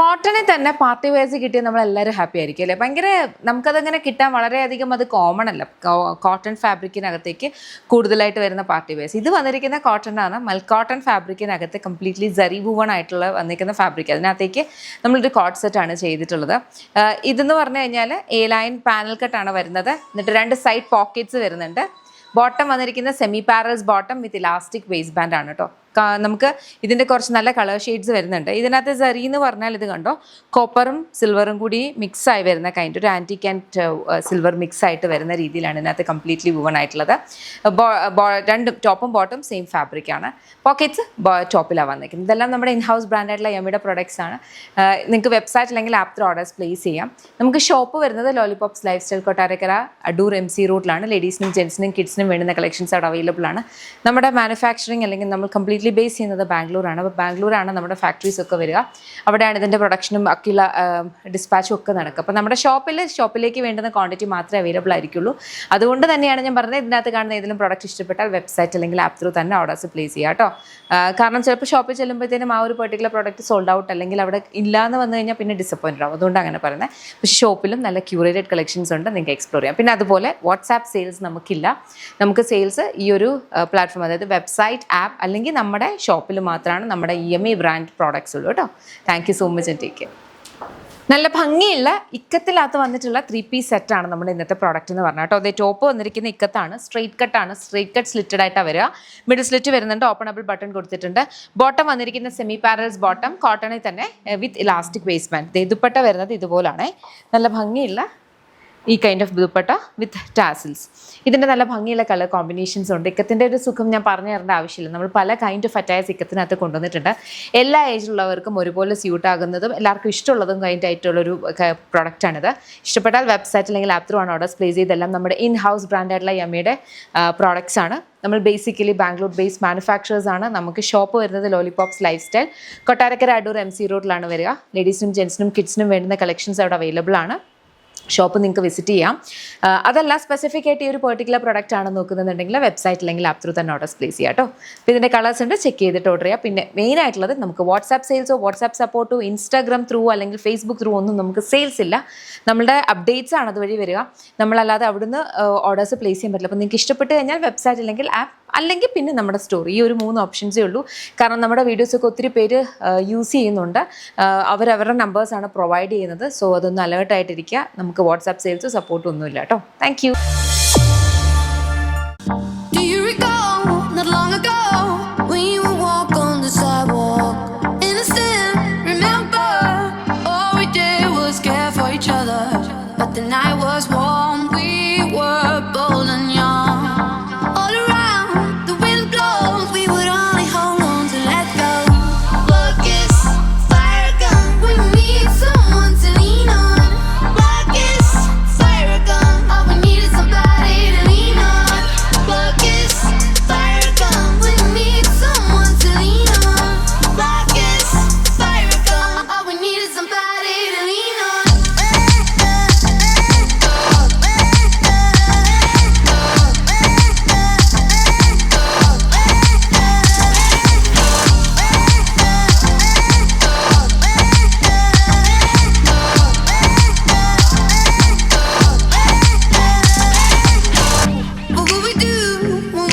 കോട്ടണിൽ തന്നെ party wears കിട്ടിയാൽ നമ്മളെല്ലാവരും ഹാപ്പി ആയിരിക്കും അല്ലേ. ഭയങ്കര നമുക്കതങ്ങനെ കിട്ടാൻ വളരെയധികം അത് കോമൺ അല്ല. കോട്ടൺ ഫാബ്രിക്കിനകത്തേക്ക് കൂടുതലായിട്ട് വരുന്ന പാർട്ടി വെയർസ്. ഇത് വന്നിരിക്കുന്ന കോട്ടൺ ആണ്. കോട്ടൺ ഫാബ്രിക്കിനകത്ത് കംപ്ലീറ്റ്ലി സരി വുവൺ ആയിട്ടുള്ള വന്നിരിക്കുന്ന ഫാബ്രിക്. അതിനകത്തേക്ക് നമ്മളൊരു കോട്ട് സെറ്റാണ് ചെയ്തിട്ടുള്ളത്. ഇതെന്ന് പറഞ്ഞു കഴിഞ്ഞാൽ എ ലൈൻ പാനൽ കട്ടാണ് വരുന്നത്. എന്നിട്ട് 2 സൈഡ് പോക്കറ്റ്സ് വരുന്നുണ്ട്. ബോട്ടം വന്നിരിക്കുന്ന സെമി പാരൽസ് ബോട്ടം വിത്ത് ഇലാസ്റ്റിക് വേസ്റ്റ് ബാൻഡ് ആണ് കേട്ടോ. നമുക്ക് ഇതിൻ്റെ കുറച്ച് നല്ല കളർ ഷെയ്ഡ്സ് വരുന്നുണ്ട്. ഇതിനകത്ത് സരി എന്ന് പറഞ്ഞാൽ ഇത് കണ്ടോ, കോപ്പറും സിൽവറും കൂടി മിക്സായി വരുന്ന ഒരു ആൻറ്റിക് ആൻഡ് സിൽവർ മിക്സ് ആയിട്ട് വരുന്ന രീതിയിലാണ് ഇതിനകത്ത് കംപ്ലീറ്റ്ലി വുവൺ ആയിട്ടുള്ളത്. രണ്ടും ടോപ്പും ബോട്ടും സെയിം ഫാബ്രിക് ആണ്. പോക്കറ്റ്സ് ടോപ്പിലാണ് വന്നിരിക്കുന്നത്. ഇതെല്ലാം നമ്മുടെ ഇൻ ഹൗസ് ബ്രാൻഡായിട്ടുള്ള യമ്മിയുടെ പ്രൊഡക്ട്സ് ആണ്. നിങ്ങൾക്ക് വെബ്സൈറ്റ് അല്ലെങ്കിൽ ആപ്പ് ത്രൂ ഓർഡേഴ്സ് പ്ലേസ് ചെയ്യാം. നമുക്ക് ഷോപ്പ് വരുന്നത് lollipops life style Kottarakkara Adoor MC റൂട്ടിലാണ്. ലേഡീസിനും ജെൻസിനും കിഡ്സിനും വേണ്ടുന്ന കളക്ഷൻസ് അവിടെ അവൈലബിൾ ആണ്. നമ്മുടെ മാനുഫാക്ചറിങ് അല്ലെങ്കിൽ നമ്മൾ കംപ്ലീറ്റ്ലി ബേസ് ചെയ്യുന്നത് ബാംഗ്ലൂരാണ്. അപ്പോൾ ബാംഗ്ലൂരാണ് നമ്മുടെ ഫാക്ടറീസ് ഒക്കെ വരിക. അവിടെയാണ് ഇതിൻ്റെ പ്രൊഡക്ഷനും അക്കില ഡിസ്പാച്ചും ഒക്കെ നടക്കുക. അപ്പോൾ നമ്മുടെ ഷോപ്പിലേക്ക് വേണ്ടുന്ന ക്വാണ്ടിറ്റി മാത്രമേ അവൈലബിൾ ആയിരിക്കുള്ളൂ. അതുകൊണ്ട് തന്നെയാണ് ഞാൻ പറഞ്ഞത്, ഇതിനകത്ത് കാണുന്ന ഏതെങ്കിലും പ്രൊഡക്റ്റ് ഇഷ്ടപ്പെട്ടാൽ വെബ്സൈറ്റ് അല്ലെങ്കിൽ ആപ്പ് ത്രൂ തന്നെ ഓർഡേഴ്സ് പ്ലേസ് ചെയ്യുക കേട്ടോ. കാരണം ചിലപ്പോൾ ഷോപ്പിൽ ചെല്ലുമ്പോഴത്തേനും ആ ഒരു പെർട്ടിക്കുലർ പ്രൊഡക്റ്റ് സോൾഡ് ഔട്ട് അല്ലെങ്കിൽ അവിടെ ഇല്ലാന്ന് വന്നു കഴിഞ്ഞാൽ പിന്നെ ഡിസപ്പോയിൻറ്റഡ് ആവും. അതുകൊണ്ട് അങ്ങനെ പറയുന്നത്. പക്ഷേ ഷോപ്പിലും നല്ല ക്യൂറേറ്റഡ് കളക്ഷൻസ് ഉണ്ട്, നിങ്ങൾക്ക് എക്സ്പ്ലോർ ചെയ്യാം. പിന്നെ അതുപോലെ വാട്സാപ്പ് സെയിൽസ് നമുക്കില്ല. നമുക്ക് സെയിൽസ് ഈ ഒരു പ്ലാറ്റ്ഫോം, അതായത് വെബ്സൈറ്റ്, ആപ്പ് അല്ലെങ്കിൽ നമ്മുടെ ഷോപ്പിൽ മാത്രമാണ് നമ്മുടെ EMI ബ്രാൻഡ് പ്രോഡക്ട്സ് ഉള്ളൂ കേട്ടോ. Thank you so much and take care. നല്ല ഭംഗിയുള്ള ഇക്കത്തിനകത്ത് വന്നിട്ടുള്ള 3 പീസ് സെറ്റാണ് നമ്മുടെ ഇന്നത്തെ പ്രോഡക്റ്റ് എന്ന് പറഞ്ഞാൽ കേട്ടോ. അതേ ടോപ്പ് വന്നിരിക്കുന്ന ഇക്കത്താണ്, സ്ട്രെയിറ്റ് കട്ടാണ്. സ്ട്രെയിറ്റ് കട്ട് സ്ലിറ്റഡ് ആയിട്ടാണ് വരിക. മിഡിൽ സ്ലിറ്റ് വരുന്നുണ്ട്, ഓപ്പണബിൾ ബട്ടൺ കൊടുത്തിട്ടുണ്ട്. ബോട്ടം വന്നിരിക്കുന്ന സെമി പാരൽസ് ബോട്ടം, കോട്ടണിൽ തന്നെ വിത്ത് ഇലാസ്റ്റിക് വേസ്റ്റ് ബാൻഡ്. ദുപ്പട്ട വരുന്നത് ഇതുപോലാണ്. നല്ല ഭംഗിയുള്ള ഈ kind of dupatta with tassels. ഇതിൻ്റെ നല്ല ഭംഗിയുള്ള കളർ കോമ്പിനേഷൻസ് ഉണ്ട്. ഇക്കത്തിൻ്റെ ഒരു സുഖം ഞാൻ പറഞ്ഞു തരേണ്ട ആവശ്യമില്ല. നമ്മൾ പല കൈൻഡ് ഓഫ് അറ്റയേഴ്സ് ഇക്കത്തിനകത്ത് കൊണ്ടുവന്നിട്ടുണ്ട്. എല്ലാ ഏജിലുള്ളവർക്കും ഒരുപോലെ സ്യൂട്ട് ആകുന്നതും എല്ലാവർക്കും ഇഷ്ടമുള്ളതും ആയിട്ടുള്ളൊരു പ്രോഡക്റ്റാണിത്. ഇഷ്ടപ്പെട്ടാൽ വെബ്സൈറ്റ് അല്ലെങ്കിൽ ആപ്പ് ത്രൂ ആണ് ഓർഡേഴ്സ് പ്ലേസ് ചെയ്തെല്ലാം നമ്മുടെ ഇൻ ഹൗസ് ബ്രാൻഡായിട്ടുള്ള യമ്മിയുടെ പ്രോഡക്ട്സ് ആണ്. നമ്മൾ ബേസിക്കലി ബാംഗ്ലൂർ ബേസ്ഡ് മാനുഫാക്ചറേഴ്സ് ആണ്. നമുക്ക് ഷോപ്പ് വരുന്നത് lollipops life style Kottarakkara Adoor MC റോഡിലാണ് വരിക. ലേഡീസിനും ജെൻസിനും കിഡ്സിനും വേണ്ടുന്ന കളക്ഷൻസ് അവിടെ അവൈലബിൾ ആണ്. ഷോപ്പ് നിങ്ങൾക്ക് വിസിറ്റ് ചെയ്യാം. അതല്ല സ്പെസിഫിക് ആയിട്ട് ഈ ഒരു പെർട്ടിക്കുലർ പ്രൊഡക്റ്റ് ആണ് നോക്കുന്നുണ്ടെങ്കിൽ വെബ്സൈറ്റ് അല്ലെങ്കിൽ ആപ്പ് ത്രൂ തന്നെ ഓർഡേഴ്സ് പ്ലേസ് ചെയ്യാം കേട്ടോ. അപ്പോൾ ഇതിൻ്റെ കളേഴ്സ് ഉണ്ട്, ചെക്ക് ചെയ്തിട്ട് ഓർഡർ ചെയ്യാം. പിന്നെ മെയിൻ ആയിട്ടുള്ളത് നമുക്ക് വാട്സാപ്പ് സെയിൽസോ വാട്സാപ്പ് സപ്പോർട്ടോ ഇൻസ്റ്റാഗ്രാം ത്രൂ അല്ലെങ്കിൽ ഫേസ്ബുക്ക് ത്രൂ ഒന്നും നമുക്ക് സെയിൽസ് ഇല്ല. നമ്മളുടെ അപ്ഡേറ്റ്സ് ആണ് അതുവഴി വരിക. നമ്മളല്ലാതെ അവിടുന്ന് ഓർഡേഴ്സ് പ്ലേസ് ചെയ്യാൻ പറ്റില്ല. അപ്പോൾ നിങ്ങൾക്ക് ഇഷ്ടപ്പെട്ട് കഴിഞ്ഞാൽ വെബ്സൈറ്റ് അല്ലെങ്കിൽ ആപ്പ് അല്ലെങ്കിൽ പിന്നെ നമ്മുടെ സ്റ്റോർ, ഈ ഒരു 3 ഓപ്ഷൻസേ ഉള്ളൂ. കാരണം നമ്മുടെ വീഡിയോസൊക്കെ ഒത്തിരി പേര് യൂസ് ചെയ്യുന്നുണ്ട്. അവരവരുടെ നമ്പേഴ്സാണ് പ്രൊവൈഡ് ചെയ്യുന്നത്. സോ അതൊന്ന് അലേർട്ടായിട്ടിരിക്കുക. നമുക്ക് വാട്സാപ്പ് സെയിൽസ് സപ്പോർട്ട് ഒന്നുമില്ല കേട്ടോ. Thank you.